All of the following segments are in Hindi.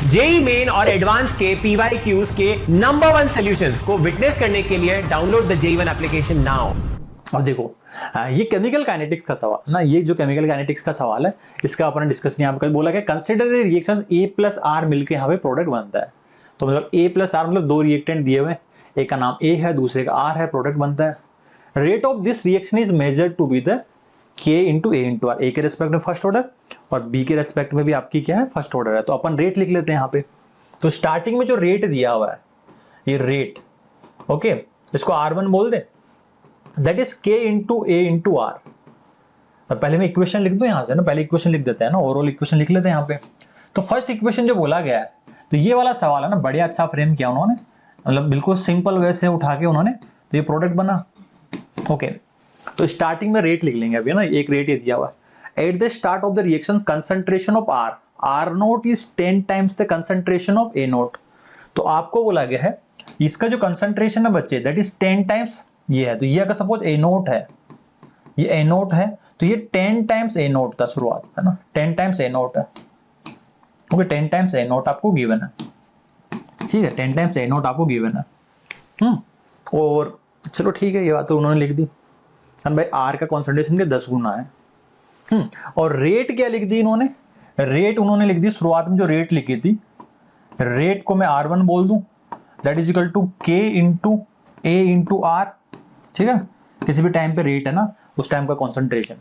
जेई मेन और एडवांस के पीवाईक्यूज के नंबर 1 सॉल्यूशंस को विटनेस करने के लिए download the JEE one application now. अब देखो, ये केमिकल काइनेटिक्स का सवाल ना, ये जो केमिकल काइनेटिक्स का सवाल है इसका अपन डिस्कस यहाँ पर बोला कि consider the reactions A plus R मिलके यहाँ पे प्रोडक्ट बनता है। तो मतलब A प्लस R मतलब दो रिएक्टेंट दिए हुए, एक का नाम A है दूसरे का R है, प्रोडक्ट बनता है। Rate of this reaction is measured to be the K into A into R. A के रेस्पेक्ट में फर्स्ट ऑर्डर और B के रेस्पेक्ट में भी आपकी क्या है, फर्स्ट ऑर्डर है। तो अपन रेट लिख लेते हैं यहाँ पे। तो स्टार्टिंग में जो रेट दिया हुआ है ये रेट, ओके, इसको R1 बोल दे, that is K into A into R. और पहले मैं इक्वेशन लिख दूं यहां से ना, पहले इक्वेशन लिख देते हैं ना, ओवरऑल इक्वेशन लिख लेते हैं यहाँ पे। तो फर्स्ट इक्वेशन जो बोला गया है, तो ये वाला सवाल है ना, बढ़िया अच्छा फ्रेम किया उन्होंने, मतलब बिल्कुल सिंपल वे से उठा के उन्होंने, तो ये प्रोडक्ट बना। ओके, तो स्टार्टिंग में रेट लिख लेंगे अभी ना, एक रेट ये दिया हुआ है। At the start of the reaction concentration of R naught is 10 times the concentration of A naught. तो आपको बोला गया है इसका जो कंसंट्रेशन है बच्चे दैट इज 10 टाइम्स ये है। तो ये अगर सपोज ए नोट है, ये ए नोट है, तो ये 10 टाइम्स ए नोट था शुरुआत है ना, 10 टाइम्स ए नोट है। ओके, 10 टाइम्स ए नोट आपको गिवन है, ठीक है, 10 टाइम्स ए नोट आपको गिवन है। और चलो ठीक है, ये बात तो उन्होंने लिख दी। भाई आर का कॉन्सेंट्रेशन के 10 गुना है। और रेट क्या लिख दी इन्होंने, रेट उन्होंने लिख दी शुरुआत में जो रेट लिखी थी, रेट को मैं R1 बोल दूं, that is equal to K into A into R. ठीक है, किसी भी टाइम पे रेट है ना, उस टाइम का कॉन्सेंट्रेशन।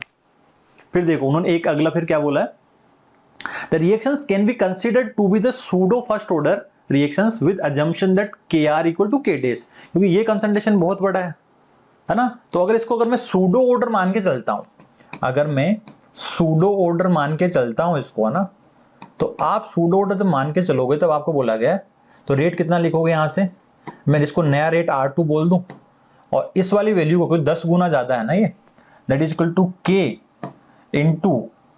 फिर देखो उन्होंने एक अगला फिर क्या बोला है, the reactions can be considered to be the pseudo first order reactions with assumption that Kr equal to K dash. क्योंकि ये कंसंट्रेशन बहुत बड़ा है ना, तो अगर मैं सूडो ऑर्डर मान के चलता हूं, अगर मैं सूडो ऑर्डर मान के चलता हूं इसको, है ना, तो आप सूडो ऑर्डर जब मान के चलोगे तब आपको बोला गया है, तो रेट कितना लिखोगे यहां से, मैं इसको नया रेट R2 बोल दूं, और इस वाली वैल्यू को, कोई 10 गुना ज्यादा है ना ये, that is equal to K into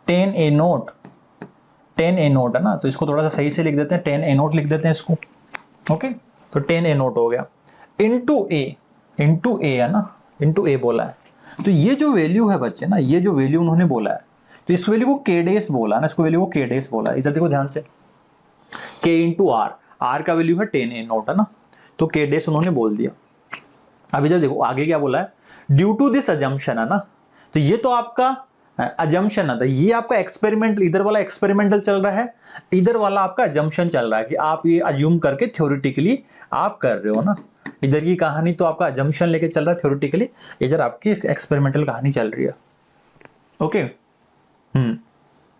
10 A naught, 10 A naught है ना, तो इसको थोड़ा सा सही से लिख देते हैं, 10 A नोट लिख देते हैं इसको। ओके, तो 10 A नोट हो गया, इंटू ए है ना, इंटू ए बोला है। तो ये जो वैल्यू है बच्चे ना, ये जो वैल्यू उन्होंने बोला है, तो इस वैल्यू को K डैश बोला ना, इसको वैल्यू को K डैश बोला। इधर देखो ध्यान से, K इंटू आर का वैल्यू है 10 A नोट है ना, तो K डैश उन्होंने बोल दिया। अब इधर देखो आगे क्या बोला है, ड्यू टू दिस अजम्पशन है ना, तो ये तो आपका अजम्पशन है, ये आपका एक्सपेरिमेंटल, इधर वाला एक्सपेरिमेंटल चल रहा है, इधर वाला आपका अजम्पशन चल रहा है कि आप ये अज्यूम करके थ्योरेटिकली आप कर रहे हो ना। इधर की कहानी तो आपका अजम्पशन लेके चल रहा है थ्योरेटिकली, इधर आपकी एक्सपेरिमेंटल कहानी चल रही है। Okay,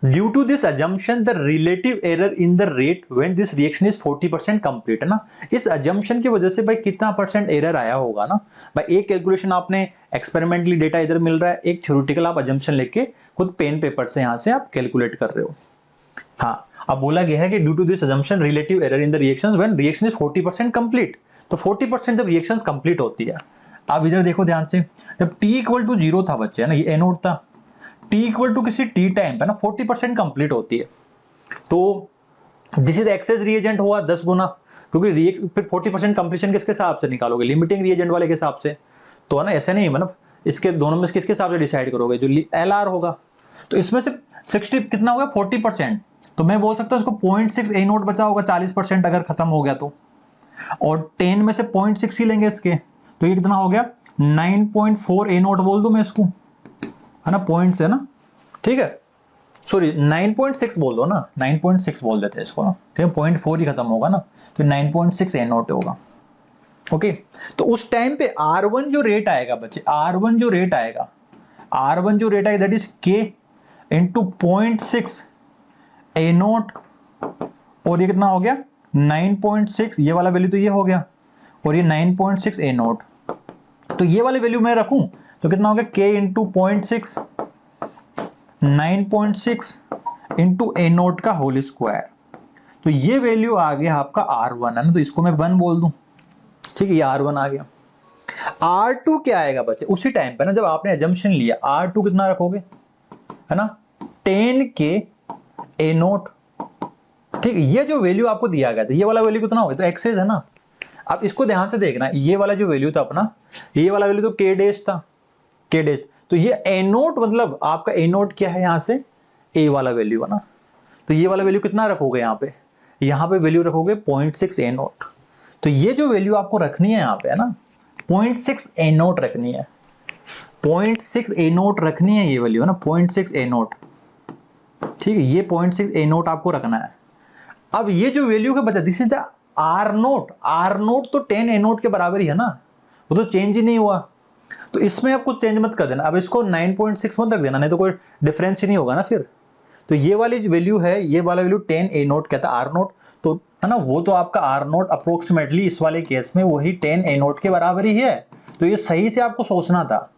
due to this assumption the relative error in the rate when this reaction is 40% complete है ना, इस अजम्पशन की वजह से भाई कितना परसेंट एरर आया होगा ना भाई। एक कैलकुलेशन आपने एक्सपेरिमेंटली डेटा इधर मिल रहा है, एक थ्योरेटिकल आप अजम्पशन लेके खुद पेन पेपर से यहां से आप कैलकुलेट कर रहे हो। हाँ, अब बोला गया है कि due to this assumption relative error in the reactions when reaction is 40% complete. तो 40% जब रिएक्शंस कंप्लीट होती है, आप इधर देखो ध्यान से, जब t इक्वल टू 0 था बच्चे है ना, ये ए नोट था, t इक्वल टू किसी t टाइम पे ना 40% कंप्लीट होती है, तो दिस इज एक्सेस रिएजेंट हुआ 10 गुना, क्योंकि फिर 40% कंप्लीशन किसके हिसाब से निकालोगे, लिमिटिंग रिएजेंट वाले के हिसाब से, तो है ना, ऐसे नहीं, मतलब इसके दोनों में किसके हिसाब से डिसाइड करोगे, जो LR होगा। तो इसमें से 60 कितना होगा, 40%, तो मैं बोल सकता हूँ इसको 0.6 ए नोट बचा होगा 40% अगर खत्म हो गया तो, और 10 में से 0.6 ही लेंगे इसके, तो ये कितना हो गया 9.4 ए नोट बोल दूं मैं इसको, है ना, पॉइंट्स है ना, ठीक है, सॉरी 9.6 बोल दो ना, 9.6 बोल देते हैं इसको ना, ठीक है, 0.4 ही खत्म होगा ना, तो 9.6 ए नोट होगा। ओके, तो उस टाइम पे R1 जो रेट आएगा बच्चे, R1 जो रेट आएगा that is K into 0.6 A note, और ये कितना हो गया 9.6, ये वाला वैल्यू तो ये हो गया, और ये 9.6 ए नोट, तो ये वाले वैल्यू मैं रखूं तो कितना हो गया K इंटू 0.6, 9.6 इंटू ए नोट का होल स्क्वायर, तो ये वैल्यू आ गया आपका R1 है ना, तो इसको मैं 1 बोल दूं, ठीक है, ये R1 आ गया। R2 क्या आएगा बच्चे, उसी टाइम पे ना जब आपने अजम्पशन लिया, R2 कितना रखोगे, है ना, 10K ए नोट, ठीक है, ये जो वैल्यू आपको दिया गया था, ये वाला वैल्यू कितना होगा, तो एक्सेस है ना। अब इसको ध्यान से देखना, ये वाला जो वैल्यू था अपना, ये वाला वैल्यू तो K डैश था, K डैश, तो ये ए नोट मतलब आपका ए नोट क्या है, यहां से ए वाला वैल्यू है ना, तो ये वाला वैल्यू कितना रखोगे यहाँ पे यहाँ पे वैल्यू रखोगे 0.6 ए नोट। तो ये जो वैल्यू आपको रखनी है यहाँ पे है ना 0.6 ए नोट रखनी है, 0.6 ए नोट रखनी है, ये वैल्यू है ना 0.6 ए नोट, ठीक है, ये 0.6 ए नोट आपको रखना है। अब ये जो वैल्यू का बचा this is the R naught, R naught तो 10 ए नोट के बराबर ही है ना, वो तो चेंज ही नहीं हुआ, तो इसमें आप कुछ चेंज मत कर देना। अब इसको 9.6 मत रख देना, नहीं तो कोई डिफरेंस ही नहीं होगा ना फिर। तो ये वाली जो वैल्यू है, ये वाला वैल्यू 10 ए नोट कहता है आर नोट, तो है ना, वो तो आपका आर नोट अप्रोक्सीमेटली इस वाले केस में वही 10 ए नोट के बराबर ही है। तो ये सही से आपको सोचना था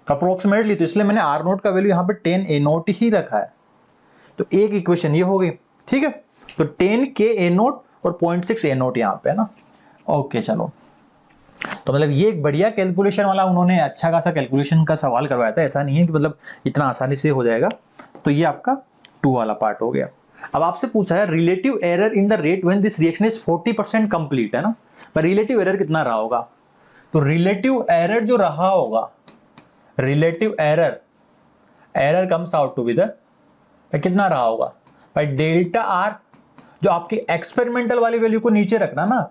अप्रोक्सीमेटली, तो इसलिए मैंने आर नोट का वैल्यू यहाँ पे 10 ए नोट ही रखा है। तो एक इक्वेशन ये हो गई, ठीक है। तो 10 के ए नोट और 0.6 ए नोट यहाँ पे है ना। ओके चलो, तो मतलब ये एक बढ़िया कैलकुलेशन वाला उन्होंने अच्छा खासा कैलकुलेशन का सवाल करवाया था, ऐसा नहीं है कि मतलब इतना आसानी से हो जाएगा। तो ये आपका 2 वाला पार्ट हो गया। अब आपसे पूछा है relative error in the rate when this reaction is 40% complete, है ना, पर रिलेटिव एरर कितना रहा होगा। तो रिलेटिव एरर जो रहा होगा, relative error comes out to be the कितना रहा होगा भाई डेल्टा आर, जो आपकी एक्सपेरिमेंटल वाली वैल्यू को नीचे रखना ना,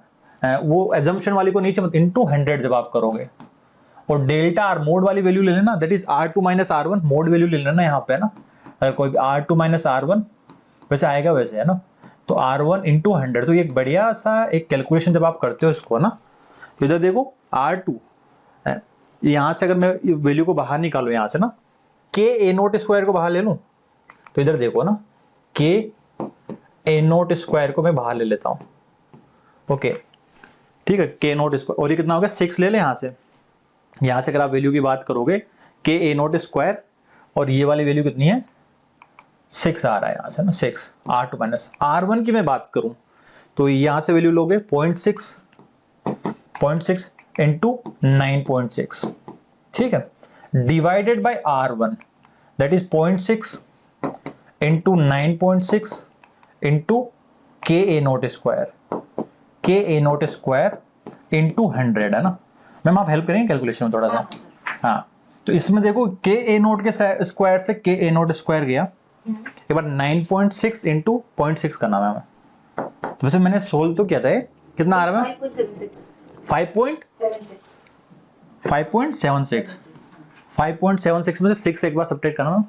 वो एजम्पशन वाली को नीचे मत, इनटू 100 जब आप करोगे, और डेल्टा आर मोड वाली वैल्यू ले लेना, that is R2 - R1 mode value ले लेना यहाँ पे, है ना। अगर कोई R2 - R1 वैसे आएगा वैसे, है ना, तो R1 × 100। तो ये एक बढ़िया सा एक कैलकुलेशन जब आप करते हो इसको ना, तो इधर देखो R2 यहाँ से अगर मैं वैल्यू को बाहर निकालू यहाँ से ना, के ए नोट स्क्वायर को बाहर ले लूँ, तो इधर देखो ना के ए नोट स्क्वायर को मैं बाहर ले लेता हूँ, ओके ठीक है, के नोट स्क्वायर, और ये कितना हो गया 6 ले ले यहाँ से। यहाँ से अगर आप वैल्यू की बात करोगे के ए नोट स्क्वायर, और ये वाली वैल्यू कितनी है 6 आ रहा है यहाँ से ना, 6 R2 - R1 की मैं बात करूँ तो यहाँ से वैल्यू लोगे 0.6 × 9.6, ठीक है, divided by R1 that is 0.6 × 9.6 × के ए नोट स्क्वायर, के ए नोट स्क्वायर इंटू 100, है ना। मैम आप हेल्प करेंगे कैलकुलेशन में थोड़ा सा। हाँ, तो इसमें देखो के ए नोट के स्क्वायर से के ए नोट स्क्वायर गया, एक बार 9.6 × 0.6 करना मैम। तो वैसे मैंने सोल्व तो किया था, कितना आ रहा है 5.76 में से 6 एक बार सब्ट्रैक्ट करना मैम,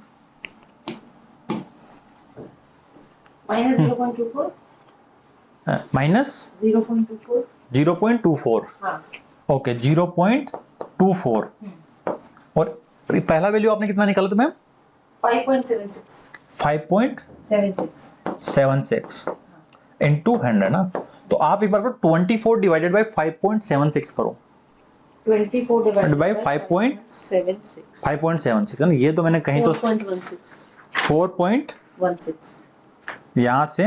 माइनस 0.24, ओके 0.24, और पहला वैल्यू आपने कितना निकाला था मैम 5.76 इंटू 100 ना। तो आप एक बार को 24 डिवाइडेड बाय 5.76 करो, 24 डिवाइडेड बाय 5.76 ना, ये तो मैंने कहीं तो 4.16 यहाँ से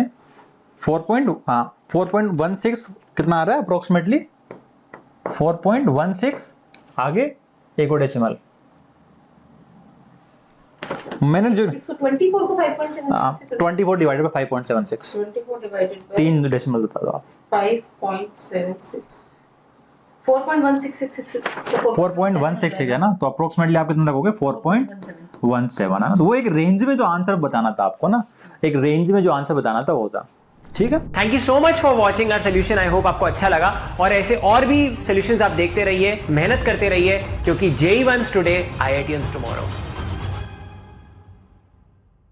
4.16 कितना आ रहा है अप्रोक्सीमेटली 4.16, आगे एक और डेसिमल, मैंने जो इसको 24 को 5.76 24 divided by 5.76, 24 divided by 3 decimal बता दो आप, 5.76 4.1666 है ना। तो अप्रोक्सीमेटली आप कितना रखोगे 4.17 है ना। तो वो एक रेंज में जो आंसर बताना था आपको ना, एक रेंज में जो आंसर बताना था वो था, ठीक है। Thank you so much for watching our solution. I hope आपको अच्छा लगा, और ऐसे और भी सोल्यूशंस आप देखते रहिए, मेहनत करते रहिए, क्योंकि JEE Ones today, IITians tomorrow.